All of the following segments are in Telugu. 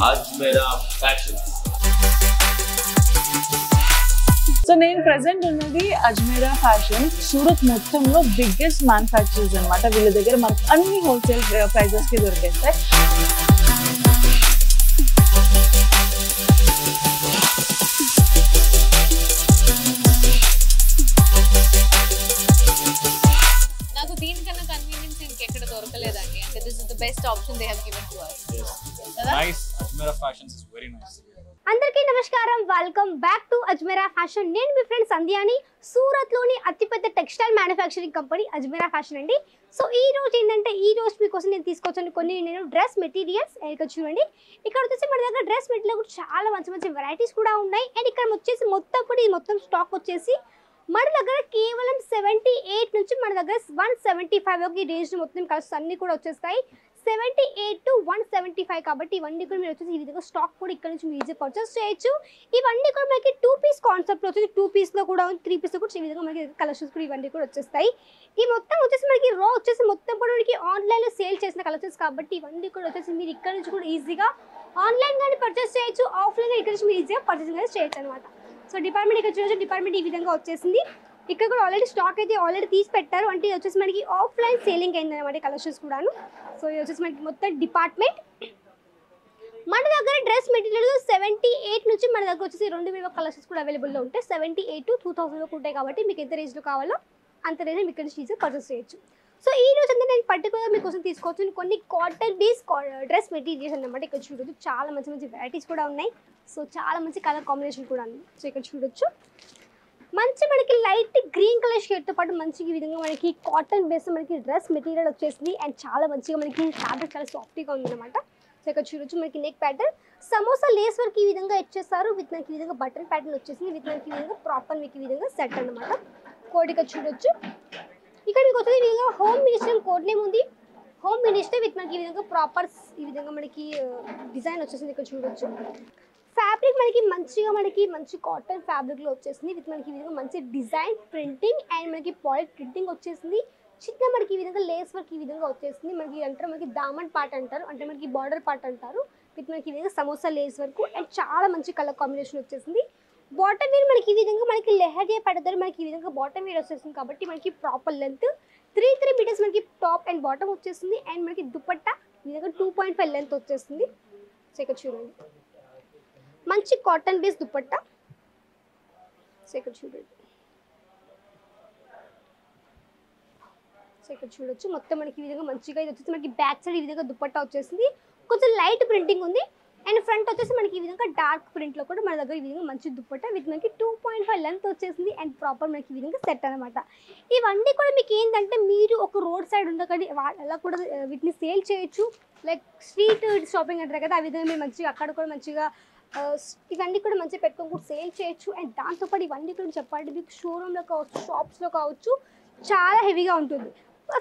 Ajmera Fashions. So నేను ప్రెసెంట్ ఉన్నది అజ్మీరా ఫ్యాషన్. సూరత్ మొత్తంలో బిగ్గెస్ట్ మ్యానుఫ్యాక్చరర్స్ అన్నమాట. వీళ్ళ దగ్గర మనకు అన్ని హోల్సేల్ ప్రైజెస్ కి దొరికేస్తాయి. నాకు దీనికన్నా కన్వీనియన్స్ ఇంకెక్కడ దొరకలేదండి. అంటే this is the best option they have given to us. Nice. Ajmera Fashions is very nice. అందరికీ నమస్కారం, welcome back to Ajmeera fashion. నేను మీ ఫ్రెండ్ సంధ్యాని. సూరత్లోని అతిపెద్ద textile manufacturing company Ajmeera fashion అండి. సో ఈ రోజు ఏంటంటే మీకోసం నేను తీసుకొచ్చాను కొన్ని డ్రెస్ మెటీరియల్స్. ఇక్కడ చూడండి, ఇక్కడ వచ్చేసి మన దగ్గర డ్రెస్ మెటీరియల్ కూడా చాలా మంచి వెరైటీస్ కూడా ఉన్నాయి. అండ్ ఇక్కడ వచ్చేసి మొత్తం స్టాక్ వచ్చేసి మన దగ్గర కేవలం 78 నుంచి మన దగ్గర 175 వరకు ఈ రేంజ్ మొత్తం కలిసి అన్ని కూడా వచ్చేస్తాయి. 78 to 175 కాబట్టి ఇవన్నీ కూడా మీరు వచ్చేసి ఈ విధంగా స్టాక్ కూడా ఇక్కడ నుంచి మీరు ఈజీగా పర్చేస్ చేయొచ్చు. ఇవన్నీ కూడా మనకి 2 పీస్ కాన్సెప్ట్లో వచ్చేసి 2 పీస్లో కూడా 3 పీస్లో కూడా ఈ విధంగా మనకి కలెక్షన్స్ కూడా ఇవన్నీ కూడా వచ్చేస్తాయి. ఈ మొత్తం వచ్చేసి మనకి వచ్చేసి మొత్తం కూడా మనకి ఆన్లైన్లో సేల్ చేసిన కలెక్షన్స్ కాబట్టి ఇవన్నీ కూడా వచ్చేసి మీరు ఇక్కడ నుంచి కూడా ఈజీగా ఆన్లైన్ కానీ పర్చేస్ చేయొచ్చు, ఆఫ్లైన్గా ఇక్కడ నుంచి మీరు ఈజీగా పర్చేసింగ్ అనేది చేయొచ్చు అనమాట. సో డిపార్ట్మెంట్ ఇక్కడ చూడొచ్చు, డిపార్ట్మెంట్ ఈ విధంగా వచ్చేసింది. ఇక్కడ కూడా ఆల్రెడీ స్టాక్ అయితే ఆల్రెడీ తీసి పెట్టారు. అంటే ఇది వచ్చేసి మనకి ఆఫ్లైన్ సేలింగ్ అయింది అనమాట కలెక్షన్స్ కూడాను. సో ఇది వచ్చేసి మనకి మొత్తం డిపార్ట్మెంట్. మన దగ్గర డ్రెస్ మెటీరియల్ 78 నుంచి మన దగ్గర వచ్చేసి 2000 కలెక్షన్స్ కూడా అవైలబుల్లో ఉంటాయి. 78 to 2000 వరకు ఉంటాయి కాబట్టి మీకు ఎంత రేంజ్లో కావాలో అంత రేంజ్ మీకు ఇక్కడ ఈజీగా పర్చేస్ చేయొచ్చు. సో ఈ రోజు అంటే నేను పర్టికులర్గా మీకోసం తీసుకోవచ్చు కొన్ని కాటన్ బేస్ డ్రెస్ మెటీరియల్స్ అన్నమాట. ఇక్కడ చూడొచ్చు చాలా మంచి వెరైటీస్ కూడా ఉన్నాయి. సో చాలా మంచి కలర్ కాంబినేషన్ కూడా ఉంది. సో ఇక్కడ చూడొచ్చు మంచి మనకి లైట్ గ్రీన్ కలర్ షేడ్తో పాటు మంచిగా ఈ విధంగా మనకి కాటన్ బేస్ మనకి డ్రెస్ మెటీరియల్ వచ్చేసింది. అండ్ చాలా మంచిగా మనకి ఫ్యాబ్రిక్ చాలా సాఫ్ట్గా ఉంది అనమాట. సో ఇక్కడ చూడొచ్చు మనకి neck pattern samosa lace work ఈ విధంగా ఇచ్చేస్తారు. విత్ మనకి ఈ విధంగా బటన్ ప్యాటర్న్ వచ్చేసింది. విత్ మనకి ఈ విధంగా ప్రాపర్ మీకు ఈ విధంగా సెట్ అనమాట. కోడ్ ఇక్కడ చూడొచ్చు. ఇక్కడ మీకు వచ్చేది ఈ విధంగా హోమ్ మినిస్టర్ కోడ్ నేమ్ ఉంది. హోమ్ మినిస్టర్ విత్ మనకి ఈ విధంగా ప్రాపర్ ఈ విధంగా మనకి డిజైన్ వచ్చేసింది. ఇక్కడ చూడొచ్చు ఫ్యాబ్రిక్ మనకి మంచి కాటన్ ఫ్యాబ్రిక్లో వచ్చేసింది. విత్ మనకి ఈ విధంగా మంచి డిజైన్ ప్రింటింగ్ అండ్ మనకి పాలిష్ ప్రింటింగ్ వచ్చేసింది. చిన్న మనకి ఈ విధంగా లేస్ వర్క్ ఈ విధంగా వచ్చేసింది. మనకి అంటారు మనకి దామన్ పార్ట్ అంటారు, అంటే మనకి బార్డర్ పార్ట్ అంటారు. విత్ మనకి ఈ విధంగా సమోసా లేస్ వర్క్ అండ్ చాలా మంచి కలర్ కాంబినేషన్ వచ్చేసింది. బాటమ్ వేర్ మనకి ఈ విధంగా మనకి లెహరియా పెడతారు. మనకి ఈ విధంగా బాటమ్ వేర్ వచ్చేసింది కాబట్టి మనకి ప్రాపర్ లెంత్ 3 మీటర్స్ మనకి టాప్ అండ్ బాటమ్ వచ్చేసింది. అండ్ మనకి దుపట్టా ఈ విధంగా 2.5 లెంత్ వచ్చేస్తుంది. సో ఇక్కడ చూడండి మంచి కాటన్ బేస్ దుపట్టా. సో ఇక్కడ చూడండి, సో ఇక్కడ చూడొచ్చు మొత్తం మనకి ఈ విధంగా మంచిగా ఇది వచ్చేసి మనకి బ్యాక్ సైడ్ ఈ విధంగా దుపట్టా వచ్చేసింది. కొంచెం లైట్ ప్రింటింగ్ ఉంది. అండ్ ఫ్రంట్ వచ్చేసి మనకి ఈ విధంగా డార్క్ ప్రింట్లో కూడా మన దగ్గర ఈ విధంగా మంచి దుపట్టా విత్ మనకి 2.5 లెంత్ వచ్చేసింది. అండ్ ప్రాపర్ మనకి ఈ విధంగా సెట్ అనమాట. ఇవన్నీ కూడా మీకు ఏంటంటే మీరు ఒక రోడ్ సైడ్ ఉండకండి, అలా కూడా వీటిని సేల్ చేయొచ్చు. లైక్ స్ట్రీట్ షాపింగ్ అంటారు కదా, ఆ విధంగా మీరు మంచిగా అక్కడ కూడా మంచిగా ఇవన్నీ కూడా మంచిగా పెట్టుకొని కూడా సేల్ చేయొచ్చు. అండ్ దాంతోపాటు ఇవన్నీ కూడా చెప్పాలంటే మీకు షోరూంలో కావచ్చు, షాప్స్లో కావచ్చు చాలా హెవీగా ఉంటుంది.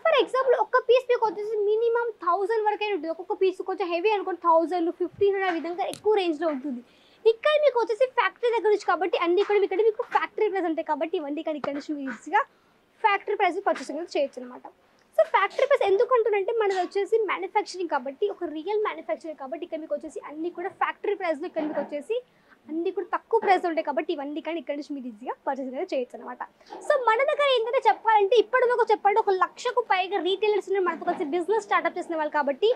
ఫర్ ఎగ్జాంపుల్ ఒక్క పీస్ మీకు వచ్చేసి మినిమం 1000 వరకైనా ఉంటుంది. ఒక్కొక్క పీస్ కొంచెం హెవీ అనుకోండి 1000, 1500 విధంగా ఎక్కువ రేంజ్లో ఉంటుంది. ఇక్కడ మీకు వచ్చేసి ఫ్యాక్టరీ దగ్గర నుంచి కాబట్టి అన్ని కూడా ఇక్కడ మీకు ఫ్యాక్టరీ ప్రైస్ ఉంటాయి కాబట్టి ఇవన్నీ ఇక్కడ నుంచి ఈజీగా ఫ్యాక్టరీ ప్రైస్ పర్చేసింగ్ చేయొచ్చు అనమాట. సో ఫ్యాక్టరీ ప్రైస్ ఎందుకు అంటున్నారంటే మనది వచ్చేసి మ్యానుఫ్యాక్చరింగ్ కాబట్టి ఒక రియల్ మ్యానుఫ్యాక్చరింగ్ కాబట్టి ఇక్కడ మీకు వచ్చేసి అన్ని కూడా ఫ్యాక్టరీ ప్రైస్లో ఇక్కడ మీకు వచ్చేసి అన్ని కూడా తక్కువ ప్రైస్ ఉంటాయి కాబట్టి ఇవన్నీ కానీ ఇక్కడ నుంచి మీరు ఈజీగా పర్చేసింగ్ అనేది చేయొచ్చు అనమాట. సో మన దగ్గర ఏంటంటే చెప్పాలంటే ఇప్పటివరకు చెప్పండి 1 లక్షకు పైగా రీటైలర్స్ మనతో కలిసి బిజినెస్ స్టార్ట్అప్ చేసిన వాళ్ళు కాబట్టి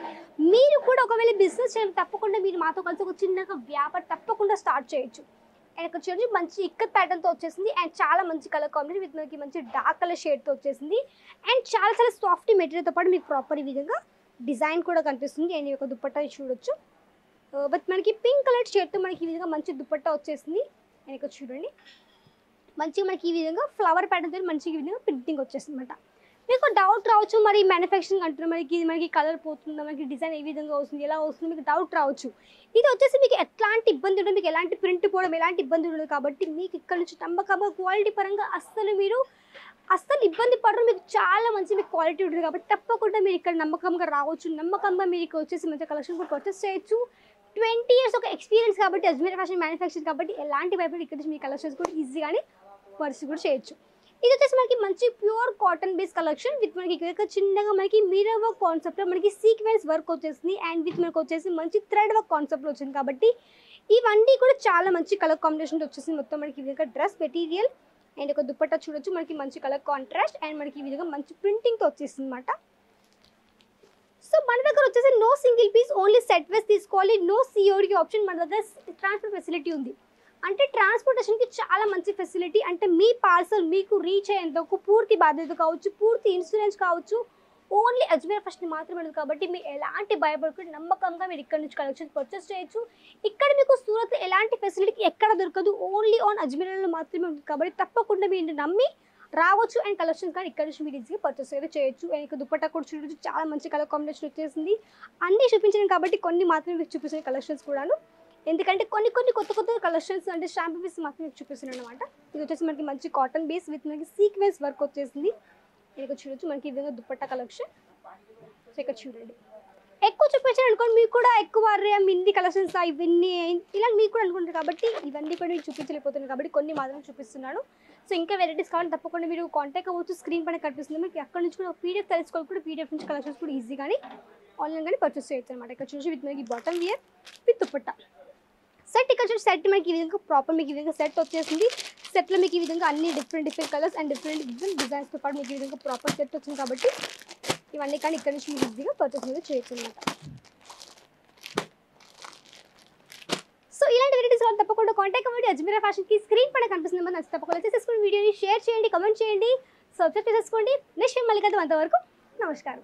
మీరు కూడా ఒకవేళ బిజినెస్ చేయాలి తప్పకుండా మీరు మాతో కలిసి ఒక చిన్నగా వ్యాపారం తప్పకుండా స్టార్ట్ చేయొచ్చు. అండ్ ఇక్కడ చూడండి మంచి ఇక్కత్ ప్యాటర్న్తో వచ్చేసింది. అండ్ చాలా మంచి కలర్ కాంబినేషన్ విత్ మనకి మంచి డార్క్ కలర్ షేడ్తో వచ్చేసింది. అండ్ చాలా సాఫ్ట్ మెటీరియల్తో పాటు మీకు ప్రాపర్ ఈ విధంగా డిజైన్ కూడా కనిపిస్తుంది. అండ్ ఈ యొక్క దుపట్టా చూడొచ్చు బట్ మనకి పింక్ కలర్ షేడ్తో మనకి ఈ విధంగా మంచి దుపట్టా వచ్చేసింది. అండ్ ఇక్కడ చూడండి మంచిగా మనకి ఈ విధంగా ఫ్లవర్ ప్యాటర్న్తో మంచిగా ఈ విధంగా ప్రింటింగ్ వచ్చేసింది అనమాట. మీకు డౌట్ రావచ్చు మరి మ్యానుఫ్యాక్చరింగ్ అంటున్నారు మనకి కలర్ పోతుందా, మనకి డిజైన్ ఏ విధంగా వస్తుంది, ఎలా వస్తుంది మీకు డౌట్ రావచ్చు. ఇది వచ్చేసి మీకు ఎట్లాంటి ఇబ్బంది ఉండదు, మీకు ఎలాంటి ప్రింట్ పోవడం ఎలాంటి ఇబ్బంది ఉండదు కాబట్టి మీకు ఇక్కడ నుంచి నమ్మకంగా క్వాలిటీ పరంగా అస్సలు ఇబ్బంది పడరు. మీకు చాలా మంచి మీకు క్వాలిటీ ఉంటుంది కాబట్టి తప్పకుండా మీరు ఇక్కడ నమ్మకంగా రావచ్చు. నమ్మకంగా మీరు వచ్చేసి మంచి కలెక్షన్ కూడా పర్చేస్ చేయొచ్చు. 20 years ఒక ఎక్స్పీరియన్స్ కాబట్టి అజ్మీరా ఫ్యాషన్ మ్యానుఫ్యాక్చరింగ్ కాబట్టి ఎలాంటి భయపడి ఇక్కడ నుంచి మీ కలెక్షన్స్ కూడా ఈజీగానే పర్చేస్ కూడా చేయొచ్చు. ఇది వచ్చేసి మనకి మంచి pure cotton base collection with మనకి ఇక్కడ చిన్నగా మనకి మిర్రర్ వర్క్ కాన్సెప్ట్లో మనకి సీక్వెన్స్ వర్క్ వచ్చేసింది అండ్ విత్ మనకి వచ్చేసి మంచి థ్రెడ్ వర్క్ కాన్సెప్ట్లో వచ్చింది కాబట్టి ఇవన్నీ కూడా చాలా మంచి కలర్ కాంబినేషన్తో వచ్చేసింది. మొత్తం మనకి ఈ విధంగా డ్రెస్ మెటీరియల్ అండ్ ఒక దుపట్టా చూడొచ్చు మనకి మంచి కలర్ కాంట్రాస్ట్ అండ్ మనకి ఈ విధంగా మంచి ప్రింటింగ్తో వచ్చేసింది అనమాట. సో మన దగ్గర వచ్చేసి no single piece only set wise తీసుకోవాలి, నో సిఓడి ఆప్షన్. మన దగ్గర ట్రాన్స్పోర్ట్ ఫెసిలిటీ ఉంది. అంటే ట్రాన్స్పోర్టేషన్కి చాలా మంచి ఫెసిలిటీ. అంటే మీ పార్సల్ మీకు రీచ్ అయ్యేందుకు పూర్తి బాధ్యత కావచ్చు, పూర్తి ఇన్సూరెన్స్ కావచ్చు, ఓన్లీ అజ్మీరా ఫ్యాషన్ మాత్రమే ఉంది. కాబట్టి మీరు ఎలాంటి భయపడకుండా నమ్మకంగా మీరు ఇక్కడ నుంచి కలెక్షన్ పర్చేస్ చేయొచ్చు. ఇక్కడ మీకు సూరత్ ఎలాంటి ఫెసిలిటీ ఎక్కడ దొరకదు, ఓన్లీ ఆన్ అజ్మీరాలో మాత్రమే ఉంది. కాబట్టి తప్పకుండా మీరు నమ్మి రావచ్చు అండ్ కలెక్షన్ కానీ ఇక్కడ నుంచి మీరు ఈజీగా పర్చేస్ అయితే చేయొచ్చు. అండ్ ఇక్కడ దుపట్టా కూడా చూడొచ్చు, చాలా మంచి కలర్ కాంబినేషన్ వచ్చేసింది. అన్నీ చూపించాను కాబట్టి కొన్ని మాత్రమే మీకు చూపించిన కలెక్షన్స్ కూడాను, ఎందుకంటే కొన్ని కొత్త కలెక్షన్స్ అంటే షాంపూ పీస్ మాత్రం మీకు చూపిస్తున్నాను అనమాట. ఇది వచ్చేసి మనకి మంచి కాటన్ బేస్ విత్ మనకి సీక్వెన్స్ వర్క్ వచ్చేసింది. ఇక్కడ చూడొచ్చు మనకి ఈ విధంగా దుపట్టా కలెక్షన్. సో ఇక్కడ చూడండి, ఎక్కువ చూపించాను అనుకోండి మీకు కూడా ఎక్కువ ఇన్ని కలెక్షన్స్ ఇవన్నీ ఇలా మీకు కూడా అనుకుంటారు. కాబట్టి ఇవన్నీ కూడా మీకు చూపించలేకపోతున్నాను కాబట్టి కొన్ని మాత్రం చూపిస్తున్నాను. సో ఇంకా వెరైటీస్ కావాలి తప్పకుండా మీరు కాంటాక్ట్ అవ్వచ్చు. స్క్రీన్ పైన కనిపిస్తుంది మీకు. అక్కడ నుంచి కూడా పీడిఎఫ్ తెలుసుకోవాలి కూడా, పీడిఎఫ్ నుంచి కలెక్షన్స్ కూడా ఈజీ కానీ ఆన్లైన్ కానీ పర్చేస్ చేయొచ్చు అనమాట. ఇక్కడ చూసి విత్ మనకి bottom wear with dupatta set. ఇక్కడ చూసి సెట్ మనకి ఈ విధంగా ప్రాపర్ మీకు ఈ విధంగా సెట్ వచ్చేసింది. సెట్లో మీకు ఈ విధంగా అన్ని డిఫరెంట్ కలర్స్ అండ్ డిఫరెంట్ డిజైన్స్తో పాటు మీకు ఈ విధంగా ప్రాపర్ సెట్ వచ్చింది. కాబట్టి ఇవన్నీ కానీ ఇక్కడ నుంచి మీరు ఈజీగా పర్చేస్ అనేది చేయొచ్చు అనమాట. సో ఇలాంటి వెరైటీస్ వాళ్ళు తప్పకుండా కాంటాక్ట్ అవ్వండి. అజ్మీరా ఫ్యాషన్కి స్క్రీన్ పైన కనిపిస్తుంది. మన తప్పకుండా చేసేసుకుని వీడియోని షేర్ చేయండి, కమెంట్ చేయండి, సబ్స్క్రైబ్ చేసేసుకోండి. నెక్స్ట్ టైం మళ్ళీ కదా అంతవరకు నమస్కారం.